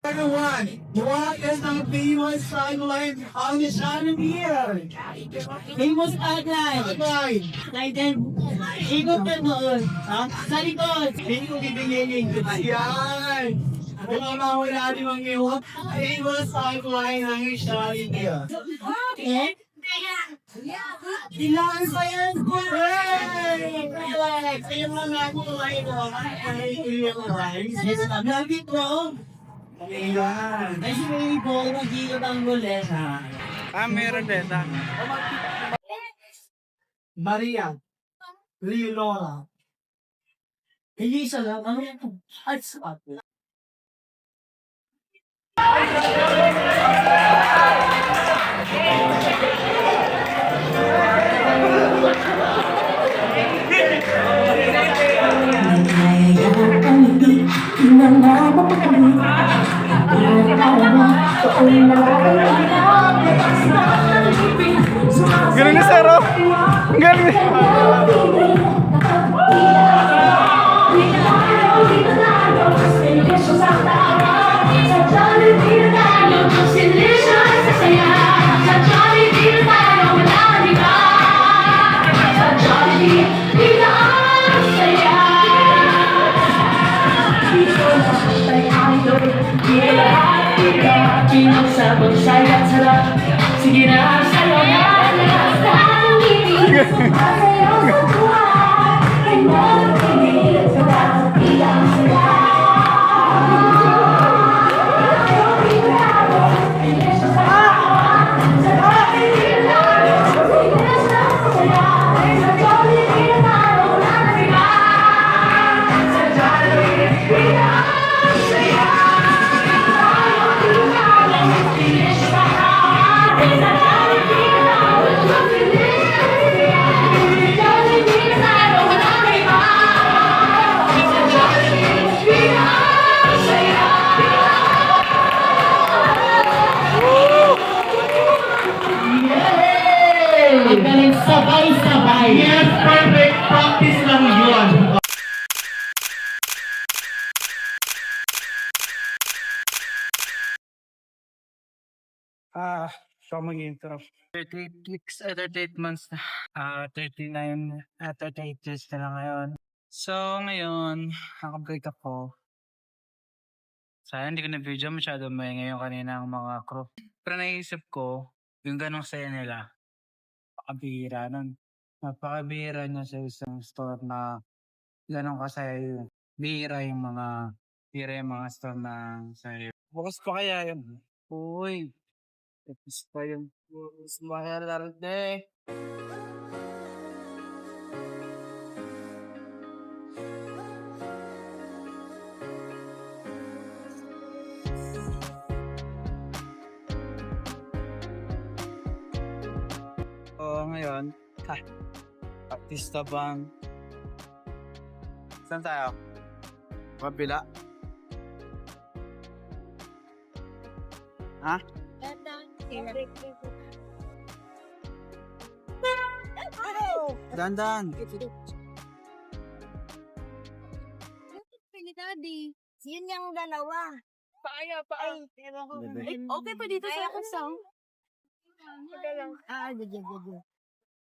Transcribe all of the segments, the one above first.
Everyone, what is the famous tagline on the channel here? Famous tagline. Tagline. Title. Ikot ka doon. Sa likod. Hindi ko bibigyan yung yan. Kumamawa natin mga iwan. Famous tagline ng channel here. Eh? Kailangan pa yan. Hey! Relax. Ayun lang ako ngayon. Yes, lagi ko. Ayan. Kasi may ball mag-ikot ang goleta. Meron din. Maria. Leonora. Hindi isa lang. Ano yan? At spot. Galing ni Sir, oh. Galing. Sige na, sa'yo na lahat ng ibig. Masaya sa buhay, ay magpinit sa bawat ilang sila. Sabay-sabay. Yes, perfect. Practice lang yun. So mag-intro. 38 weeks, 38 months na. 39, 38 years na lang ngayon. So ngayon, nakabreak ako. Sayang hindi ko na video masyado may ngayon kanina ang mga crew. Pero naisip ko, yung ganong saya nila, pakabihira nun. Napakabihira niya sa isang store na ganong kasaya yun. Bihira yung mga store na saya. Bukas pa kaya yun? Uy, tapos pa yung bukas makararde. Ngayon, artista bang? Saan tayo? Kabila? Ha? Dandan. Pili daddy. Yun yung dalawa. Paaya. Okay pa dito sa kusang. Dyan.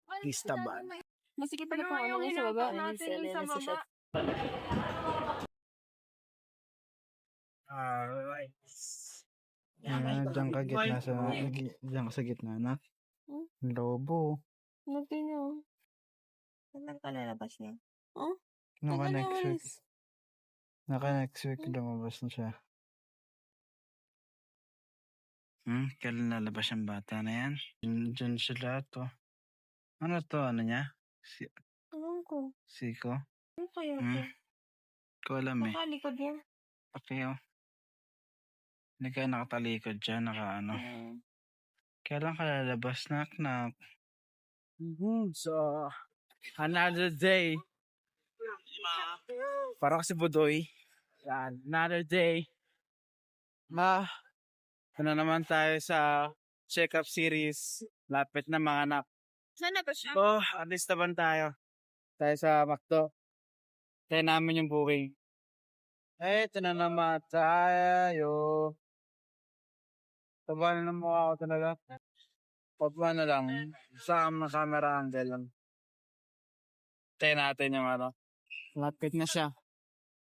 Artista bang? Masikip pa na po ano sa baba. Alright. Diyan ka sa gitna na. Lobo. Natin nyo. Saan ka lalabas niya? Naka next week lumabas na siya. Kailan lalabas yung bata na yan? Diyan sila to. Ano to? Ano niya? Alam ko. Siko? Ano kaya Hmm. to? Ko alam eh. Nakalikod niya. Okay oh. Hindi ka nakatalikod dyan, ano. Kailan ka lalabas, nak? So, another day. Para kasi Budoy. Yan, another day. Ano naman tayo sa check-up series. Lapit na mga anak. Saan na ba siya? At least naman tayo. Tayo sa McDo. Tayo namin yung booking. Ito na naman tayo. Taba na ng mukha ko talaga. Pagpa na lang, sa camera angle lang. Tayo natin yung ano. Lapit na siya.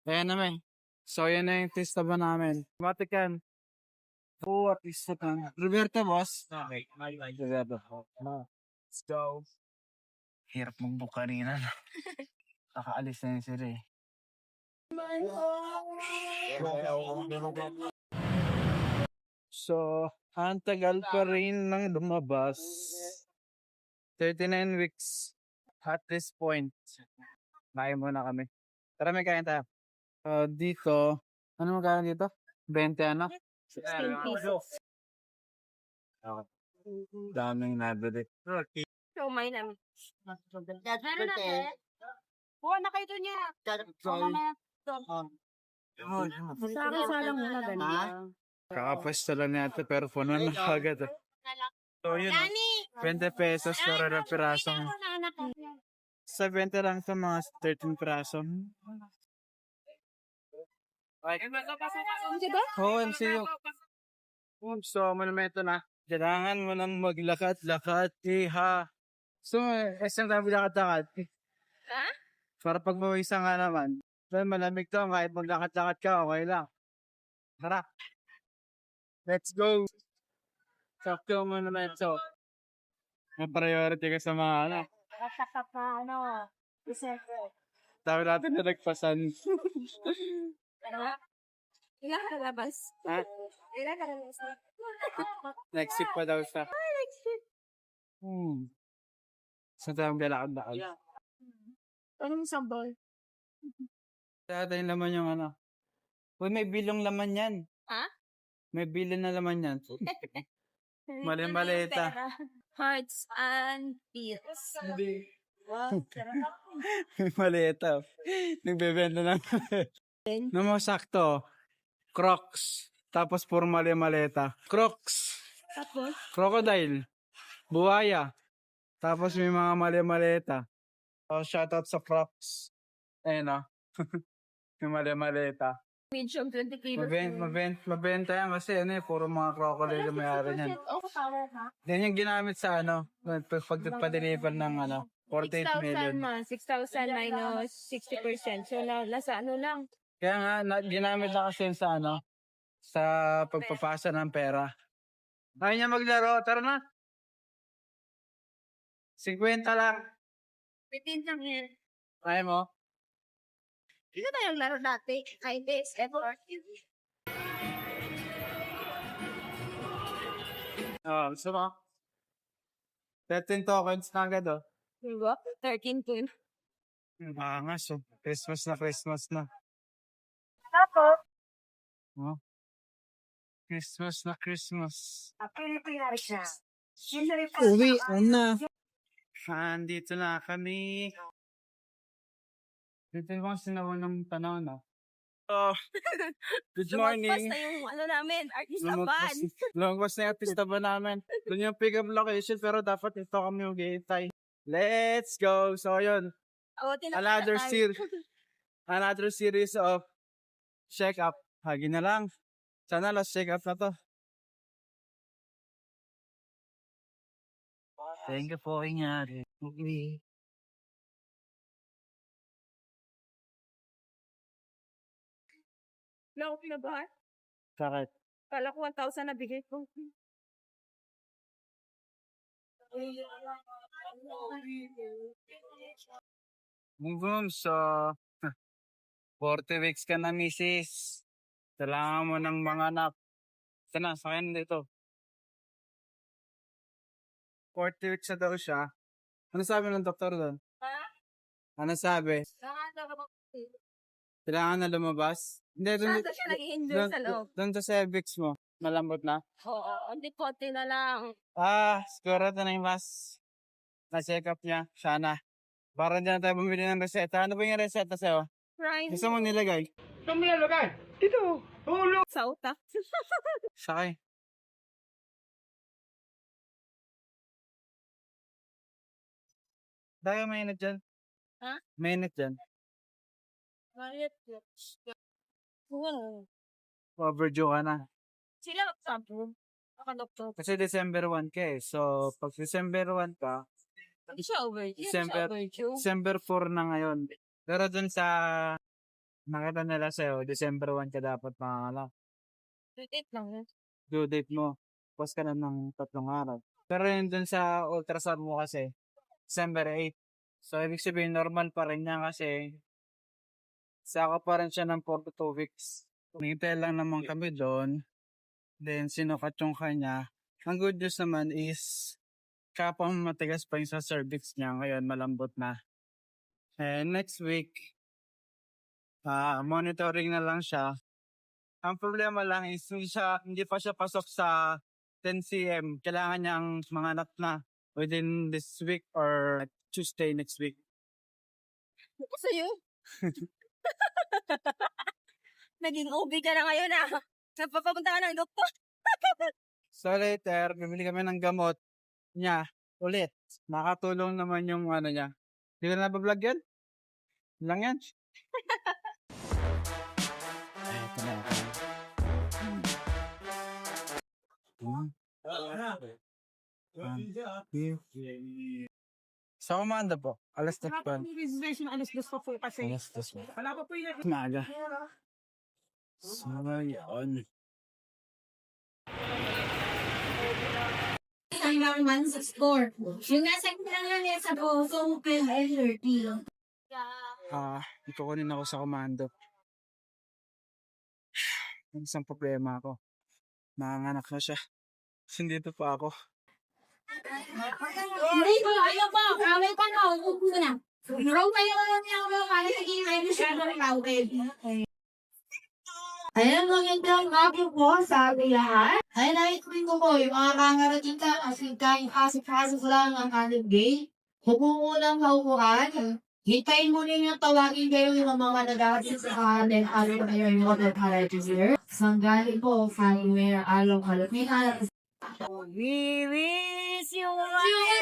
Ayan naman. So, yan na yung testa ba namin. Matik yan. Oo, at least na lang. Roberto, boss. Okay. Roberto. Let's go. Hirap mong book kanina. Nakaalis na yun sila eh. So, ang tagal pa rin ng lumabas. 39 weeks at this point. Kain muna kami. Tara, may kain tayo. Dito, ano magkano dito? 20 ano? 16 pesos. Okay. Daming nabili. So, may namin. Meron natin. Buwan na kayo doon niya. Salo-salo muna ganyan. Kakapwesto lang natin pero puno na agad. So yun, 20 pesos para na pirasong. Sa 20 lang sa mga 13 pirasong. Diba? Oo, MCU. So, monumento na. Kailangan mo nang maglakad-lakad. Iha. So, SM tayo lakad-lakad. Ha? Para pagbawisan nga naman. Well, malamig to. Kahit maglakad-lakad ka, okay lang. Tara. Let's go. Sakto monumento. May priority ka sa mga ano. Nakasakap na ano. Tayo natin na nagpasan. Ano ba? Ilan ka labas? Ha? Ilan ka labas? Next week pa daw siya. Saan tayo maglalakad-lakad? Anong sambal? Kaya tayo laman yung ano. Uy, may bilong laman yan. Ha? May bilong na laman yan. Mali-malita. Hearts and beats. Wow, sarap. May malita. Nagbebenta ng Namo sakto. Crocs. Tapos puro mali-maleta. Crocs. Tapos? Crocodile. Buhaya. Tapos may mga mali-maleta. Oh, shoutout sa Crocs. Ayun o. May mali-maleta. Medium 20 kilos. Mabenta yan kasi ano eh, puro mga crocodile yung mayari niyan. Oh, power ha? Yan yung ginamit sa ano, pag-deliver ng ano, 48 million. 6,000 man. 6,000 minus 60%. So, nasa ano lang. Kaya nga, ginamit na kasi yun sa ano, sa pagpapasa ng pera. Ayaw niya maglaro, tara na. 50 lang. 15 lang yan. Ayaw mo? Ito tayong laro dati. Ay, this, effort. Gusto mo? 13 tokens na agad oh. Diba? 13 to. Angas oh. Christmas na. Tapos, Oh. Christmas. Pilipinas siya. Uwi na. Andito na kami. Dito yung sinawal ng panahon na. Oh, good morning. Lumagpas na yung ano namin, artista ban. Lumagpas na yung artista ba namin. Doon yung pick-up location pero dapat ito kami mag-iintay. Let's go! So yun, another series of check-up. Hagi na lang. Sana last check-up na to. Thank you po, ingat. Okay. Laok na ba? Sakit. Kala ko 1,000 na bigay ko. Boom, so 40 weeks ka na, misis. Kailangan mo ng mga anak. Sana, sakayan dito. 40 weeks na daw siya. Ano sabi ng doktor doon? Ha? Ano sabi? Kailangan na lumabas? Hindi, Saan siya nag-i-enjoy sa loob? doon sa cervix mo. Malambot na? Oo, hindi konti na lang. Siguro ito na yung last na-check up niya. Sana. Para dyan tayo bumili ng reseta. Ano ba yung reseta sa'yo? Prime. Gusto mo nilagay? Sa utak. Sakay. Dahil mainit dyan. Ha? Mainit dyan. Mariet. Well, Overdue ka na. sila magsabi. Doktor. Kasi December 1 ka eh. So, pag December 1 ka, Hindi siya overdue. December- Overdue. December 4 na ngayon. Pero dun sa nakita nila sa'yo, December 1 ka dapat pangalan. 28 lang yun. Due date mo. Post ka na ng 3 araw. Pero yun dun sa ultrasound mo kasi, December 8. So, ibig sabihin, normal pa rin niya kasi saka pa rin siya ng 4 to 2 weeks. Nintay lang naman kami doon. Then, sinukat yung kanya. Ang good news naman is, kapang matigas pa yung sa cervix niya. Ngayon, malambot na. And next week, monitoring na lang siya. Ang problema lang is, hindi pa siya pasok sa 10 cm. Kailangan niya ang mga anak na within this week or Tuesday next week. Ako sa'yo. Naging OB ka na ngayon ah. Papapunta ka ng doktor. So later, bibili kami ng gamot niya ulit. Nakatulong naman yung ano niya. Hindi ko na nabablog yan? Lang yan. Ito na. Sa kumanda po. Alas 10 pa. Reservation alas 2 pa po kasi. Alas 10 pa. Wala pa po yun. Maaga. So, yun. Ang naman sa score. Yung nasa kailangan niya sa puso, PL30. Ikukunin ako sa komando. May isang problema ako. Nanganganak na siya. Kasi dito pa ako. Hindi ko, ayaw pa. Kaway pa na, huwag mo na. Row pa yung alam niya ako, kaya naging ay siya ng kaway. Ayan, magandang gabi po sa ating lahat. Ay, nakikita ko yung mga kangarating ka kasi kahit pasok-pasok lang ang ating gate. Huwag lang kaupuan. Hintayin mo rin yung tawagin kayo yung mga nag-aatin sa kanin. Alam kayo yung mga nag-aatin sir. Sanggali po, family, alam kalat. May kalat. We wish you a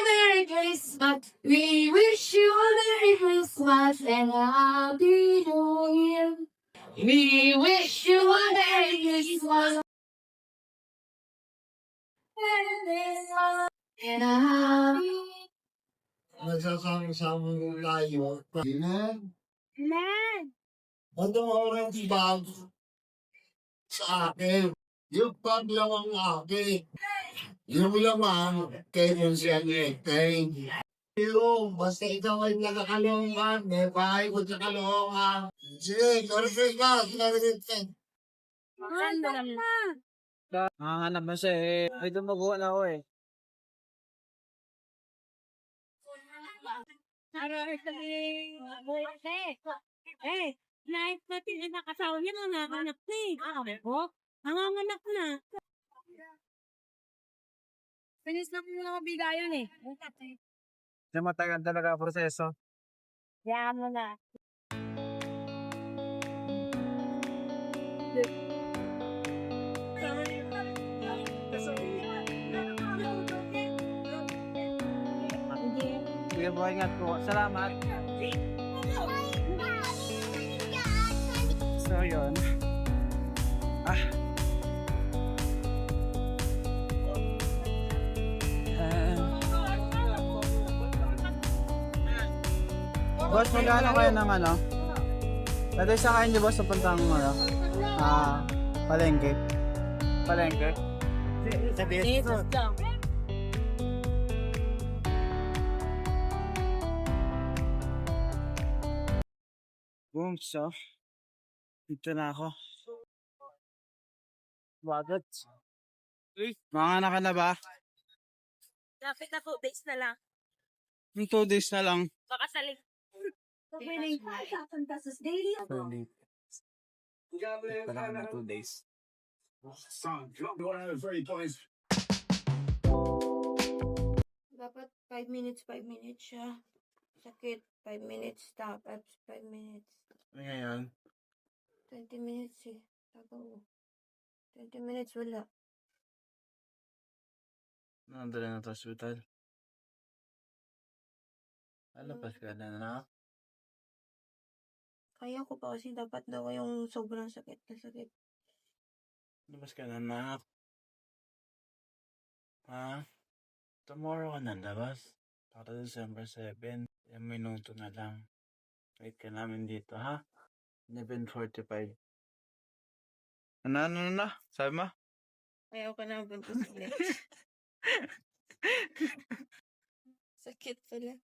Merry Christmas. We wish you a Merry Christmas and a Happy New Year. We wish you a Merry Christmas and a Happy Nagsasama-sama ng layo. Dinan, Man! ano oras ba sa akin? Yung paglaw ang akin. Yung laman, kayo siya ngitay. Yung, basta ikaw ay nakakalungan, may bahay ko sa kalungan. Sige, Merry Christmas, Merry Christmas. Maganda lang na. Nanganganak na siya eh. Ay, dumaguha na ako eh. Nice natin na nakasawa niya, nanganganak na eh. Nanganganak na. Finish na po mga bigayon eh. Kasi matagal talaga ang proseso. Yan mo na. Sige po, ingat po. Salamat. So, yun. Boss, magkano kayo ng ano? Dati sa kain niyo boss sa puntang ano? Palengke. Palengke? Sa best. Boom, so. Dito na ako. Bakit? Manganak ka na ba? Lapit na po, days na lang. Yung 2 days na lang. Baka saling. Pwede. Ito lang na 2 days. Dapat 5 minutes siya. Sakit, 5 minutes, stop at 5 minutes. Ngayon, 20 minutes eh. Tago. 20 minutes wala. nandun na sa hospital. Alapas ka na. Kaya ko pa kasi dapat daw yung sobrang sakit na sakit. Labas ka na. Ha? Tomorrow ka na labas. Para December 7. 1 minuto na lang. Wait ka namin dito, ha? 11:45. Ano na? Sabi mo? Ayaw ka na punta ulit. Sakit pala.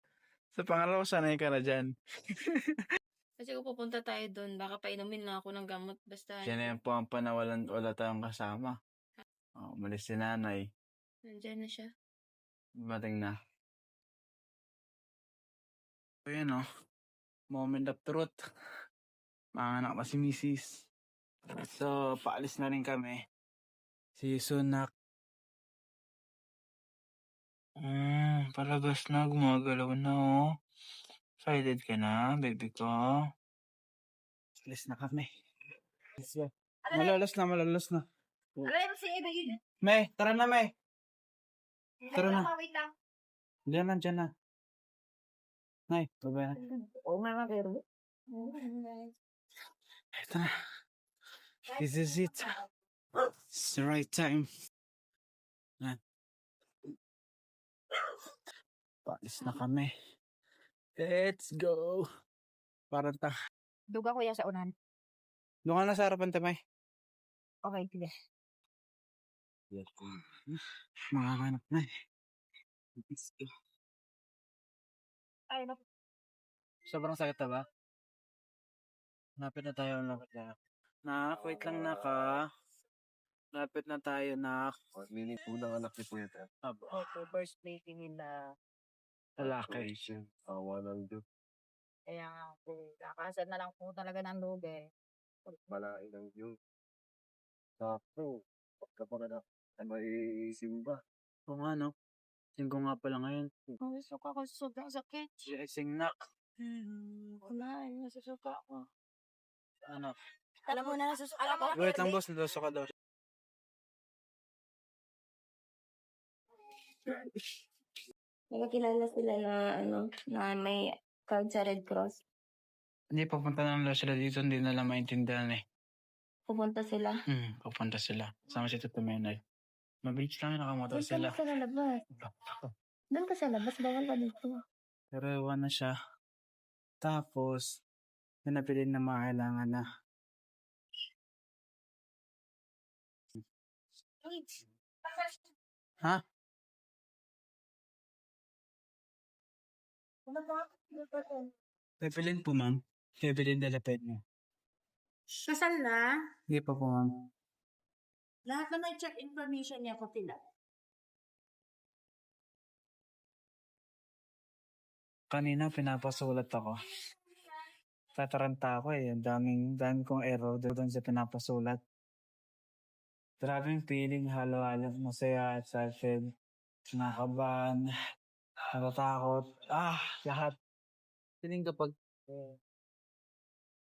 Sa pangalawa, sanay ka na dyan. Kasi kung pupunta tayo doon, baka painumin na ako ng gamot. Basta, Yan na yung po ang panawalan wala tayong kasama. Umalis si nanay. nandyan na siya. Dumating na. So yan moment of truth. Manganak pa si Mrs. So, paalis na rin kami. See you soon, nak. Palabas na. Gumagalaw na, Excited ka na, baby ko? Alis na kami. Let's go. Malalas na. Alay mo si Ibig. May, tara na, May. Tara na. Wait lang. Diyan na, dyan na. Nay, baba na. Oo, mama, pero. Ito na. This is it. It's the right time. Yan. Paalis na kami. Let's go. Parang Duga ko yan sa unan. doon ka na sa harapan, Tamay. Okay, sige. Makakanak na Let's go. Ay, naku. Sobrang sakit na ba? Lapit na tayo. Nak, wait lang, naka. Lapit na tayo, nak. Meaning unang anak ni Kuya Ted. Aba, Opo, first meeting nila. lalaki. Awa ng Diyos. Kaya nga po, kakasal na lang po talaga ng lugar. Malain ng Diyos. Sakto. Pagkapanganak ay may simba. Oo nga, no? Singko nga pala ngayon. Ang suka ko, sobrang sakit. Sing nak. Wala, nasusuka ko. Ano? Alam mo na, nasusuka ko. Wait lang, boss. Nadoso ka daw. Nagkakilala sila na, na may card sa Red Cross. Hindi, papunta na lang sila dito. Hindi nila maintindihan Pupunta sila. Papunta sila. Sama si Tito Menay. Mabilis lang nakamotor sila. Doon ka sa labas. Doon ka sa labas, bawal ka dito. Pero iwan na siya. Tapos, nanapilin na makailangan na. Ha? Pipilin po, ma'am. Pipilin dalapit niyo. Kasal na? Hindi pa po, ma'am. Lahat na may check information niya ko tila. Kanina, pinapasulat ako. Tataranta ako Ang daming kong error doon sa pinapasulat. Maraming feeling, halo-halo, masaya, excited, kinakabahan, natatakot, lahat. Feeling kapag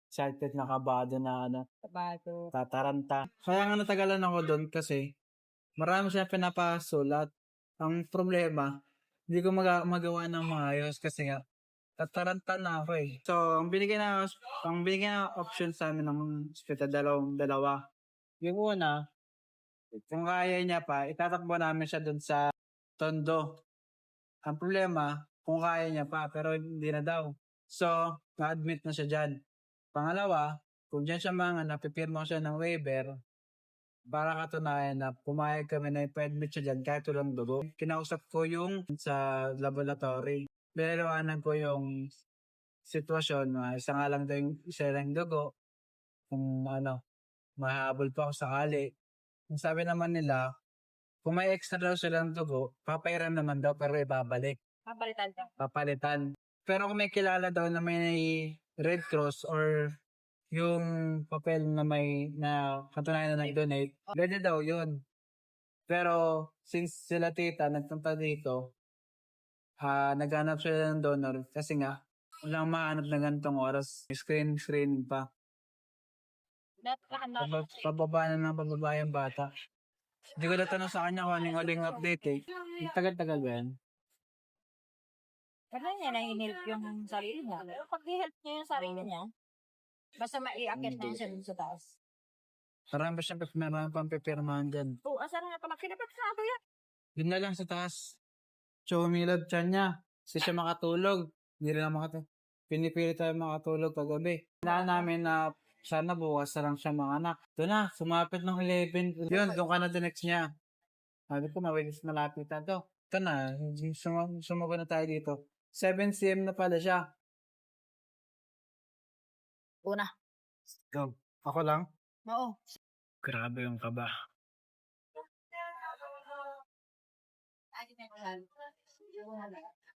excited, nakabado na Sabato. tataranta. Kaya nga natagalan ako doon kasi marami siya pinapasulat. Ang problema, hindi ko magawa ng maayos kasi nga tataranta na ako So, ang binigyan na option sa amin ng hospital, dalawa. Yung una, kung kaya niya pa, itatakbo namin siya doon sa Tondo. Ang problema, kung kaya niya pa, pero hindi na daw. So, na-admit na siya dyan. Pangalawa, kung dyan siya napipirma siya ng waiver, para katunayan na pumayag kami na ipa-admit siya dyan kahit walang dugo. Kinausap ko yung sa laboratory. Binalawanan ko yung sitwasyon, isa nga lang daw yung isa lang dugo. Kung mahabol pa ako sakali. Ang sabi naman nila, kung may extra daw silang dugo, papairam naman daw pero ibabalik. Papalitan ka. Papalitan. Pero kung may kilala daw na may Red Cross or yung papel na na katunayan na nag-donate, pwede daw yun. Pero since sila tita nagpunta dito, naghanap sila ng donor kasi nga walang mahanap na ganitong oras. Screen pa. Pababa yung bata. Hindi ko natanong sa kanya kung anong uling update Tagal-tagal ba yan? Kaya niya na-help yung sarili niya. Pero pag i-help niya yung sarili niya, basta maiakit na siya dun sa taas. Marami pang pipirmahan dyan. Oo, asa na nga pala. Kinapagsabi yan. Doon na lang sa taas. So, umilab tiyan niya. Kasi siya makatulog. Hindi rin ako makatulog. Pinipili tayo makatulog pag-gabi. Kailangan namin na sana bukas na lang siya mga anak. Ito na, sumapit ng 11. Yun, doon ka na the next niya. Sabi ko, mabilis malapit na to. Ito na, sumagot na tayo dito. 7 cm na pala siya. Una. Go. Ako lang? Oo. Grabe yung kaba.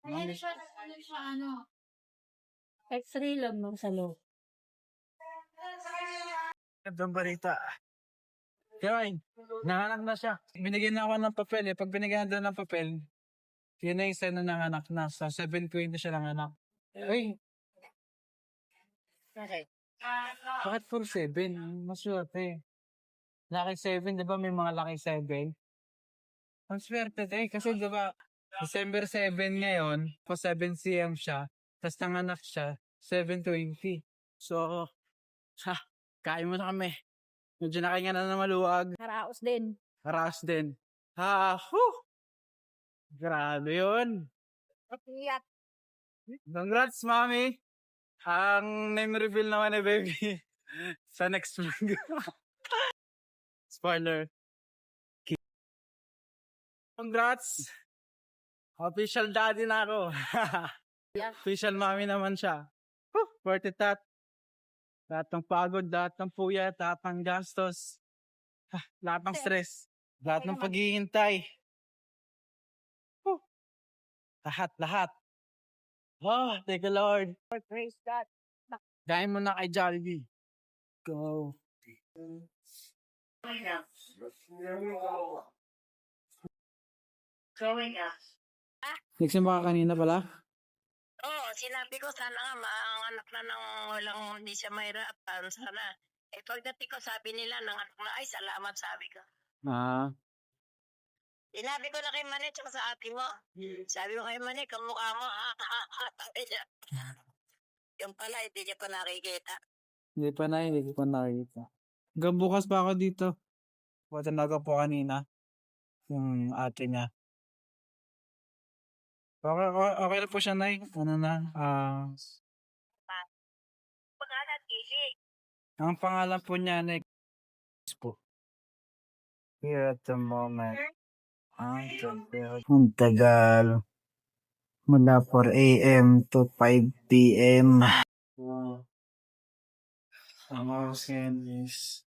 Ano siya, ano? X-ray lang nung sa loob. Gandang balita. Kaya, nanganak na siya. Binigyan na ako ng papel eh. Pag binigyan doon ng papel, yun na yung sign na nanganak na. Sa 7:20 siya nanganak. Uy, Okay. bakit full 7? Maswerte. Lucky 7, di ba may mga lucky 7? Ang swerte eh. Kasi di ba, December 7 ngayon, po 7 cm siya, tapos nanganak siya, 7:20. So, kain mo na kami. Medyo nakahinga na maluwag. Karaos din. Harass din. Grabe yun. Patiyat. Congrats, mami. Ang name reveal naman ni baby sa next week. Spoiler. Congrats. Official daddy na ako. Official mami naman siya. Worth it that. Lahat ng pagod, lahat ng puyat, lahat ng gastos. Lahat ng stress. Lahat ng paghihintay. Lahat. Oh, thank you Lord. Praise God. Kain mo na kay Jollibee. Go. Nagsimba ka kanina pala? Oo, sinabi ko sana nga maanganak na ng walang hindi siya mahirapan. Sana. Eh pagdating ko sabi nila ng anak na, ay salamat sabi ko. Ah, Sinabi ko na kay Manny tsaka sa ate mo. Sabi ko kay Manny, kamukha mo. Sabi niya. Yung pala, hindi niya pa nakikita. hindi ko pa nakikita. Hanggang bukas pa ako dito. Tinaga po kanina. Yung ate niya. Okay na po siya, Nay. Ano na? Pangalan, Casey. Ang pangalan po niya, Nay. Po. Here at the moment. Ang tagal. Mula 4 a.m. to 5 p.m. Wow. Ang oras ngayon is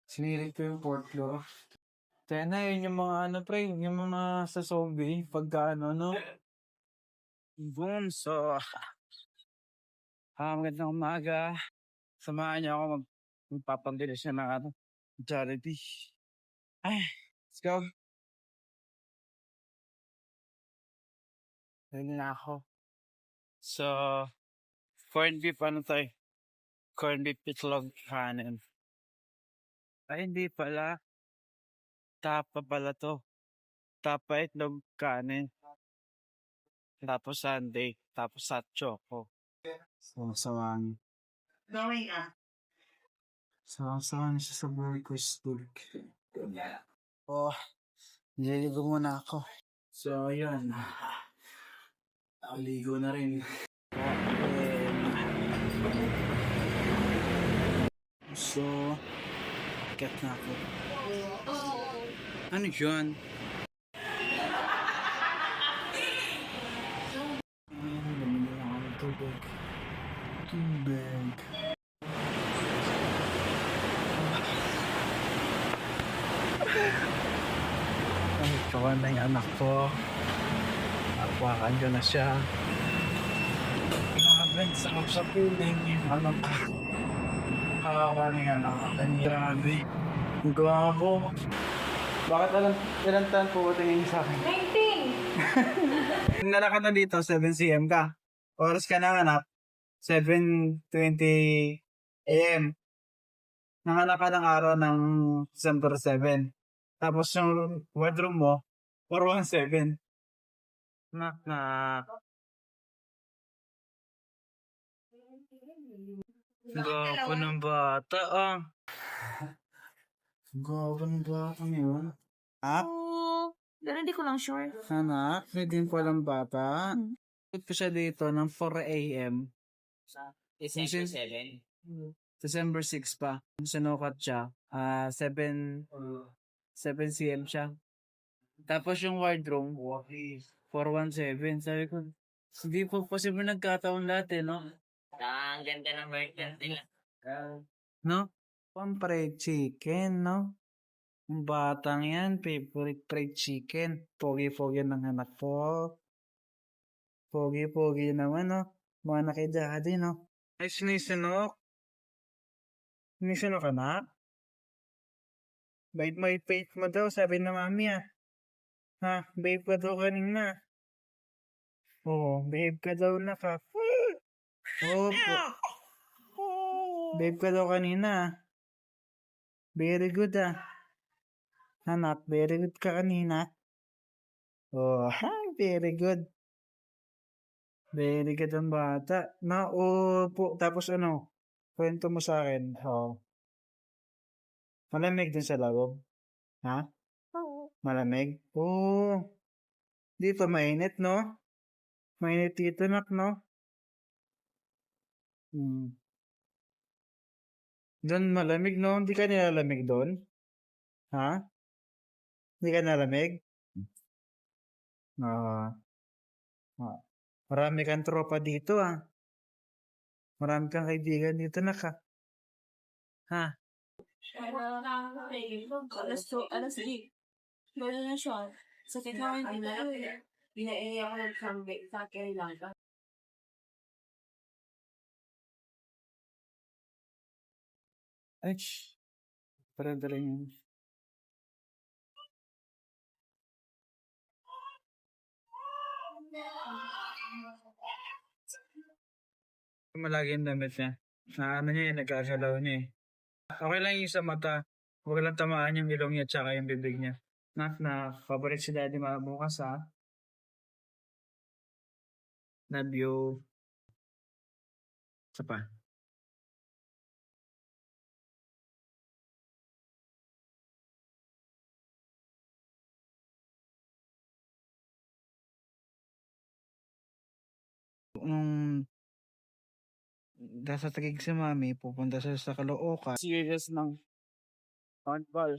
sinirit ko yung 4th floor. Kaya na yun yung mga ano pre, yung mga sa zombie, pagka ano, no? Boom, so, magandang umaga. Samahan niyo ako magpapambili siya ng ano, Jollibee. Ay, let's go. Ready na ako. So, corned beef, ano tayo? Corned beef itlog kanin. Ay, hindi pala. Tapa pala to. Tapa itlog kanin. Tapos sundae. Tapos hot choco. Sawang. Sawang siya sa buhay ko steak. Oh, nililigo muna ako. So, yun. Nakaligo na rin. So, get na ako. Ano yun? Bumili ako ng tubig. Ay, kawan na yung anak ko. Nakwakan ko na siya. Grabe, sarap sa piling. Ano pa? Nakakawa na yung anak ko. Grabe. Ang gwapo. Bakit ilang taon po ba tingin sa akin? 19! Nalakad na dito, 7 cm ka. Oras ka nanganak, 7:20 a.m. Nanganak ka ng araw ng December 7. Tapos yung wardrobe mo, 417. Knock. Gwapo ng bata ah. Gwapo ng bata yun. Ah, Pero hindi ko lang sure. anak, may din po lang bata. Put ko siya dito ng 4 a.m. December 7. December 6 pa. Sinukat siya. 7 cm siya. Tapos yung wardrobe, 417. Sabi ko, hindi po possible nagkataon lahat eh, no? Ang ganda ng merchant nila. No? Fried chicken, no? Ang batang yan, favorite fried chicken. Pogi-pogi ng anak ko. Pogi-pogi naman, no? Mga nakidadi, no? Ay, sinisinok. Sinisinok ka na? Bait may faith mo daw, sabi na mami ah. Ha, babe ka daw kanina. Oo, babe ka daw na ka. Opo. Babe ka daw kanina ah. Very good ah. Anak, very good ka kanina. Oh, ha, very good. Very good ang bata. Na, opo. Tapos ano, kwento mo sa akin. Oh. Malamig din sa loob. Ha? Malamig? Oo. Dito mainit, no? Mainit dito, nak, no? Hmm. Doon malamig, no? Hindi ka nilalamig doon? Ha? Hindi ka nalamig? Ah. Marami kang tropa dito, ah. Marami kang kaibigan dito, nak, ha? Ha? Alas 8. Gano'n na siya. Sakit naman din na. Pinaiyak ko ng comeback sa kailangan. Ay, shh. Parang dala yun. Malagi yung damit niya. Ano niya yun, nagkagalaw niya eh. Okay lang yung sa mata. Huwag lang tamaan yung ilong niya tsaka yung bibig niya. Na favorite si Daddy bukas ha. Love you. Isa pa. Nung nasa Taguig si Mami, pupunta siya sa Caloocan. Serious ng handball.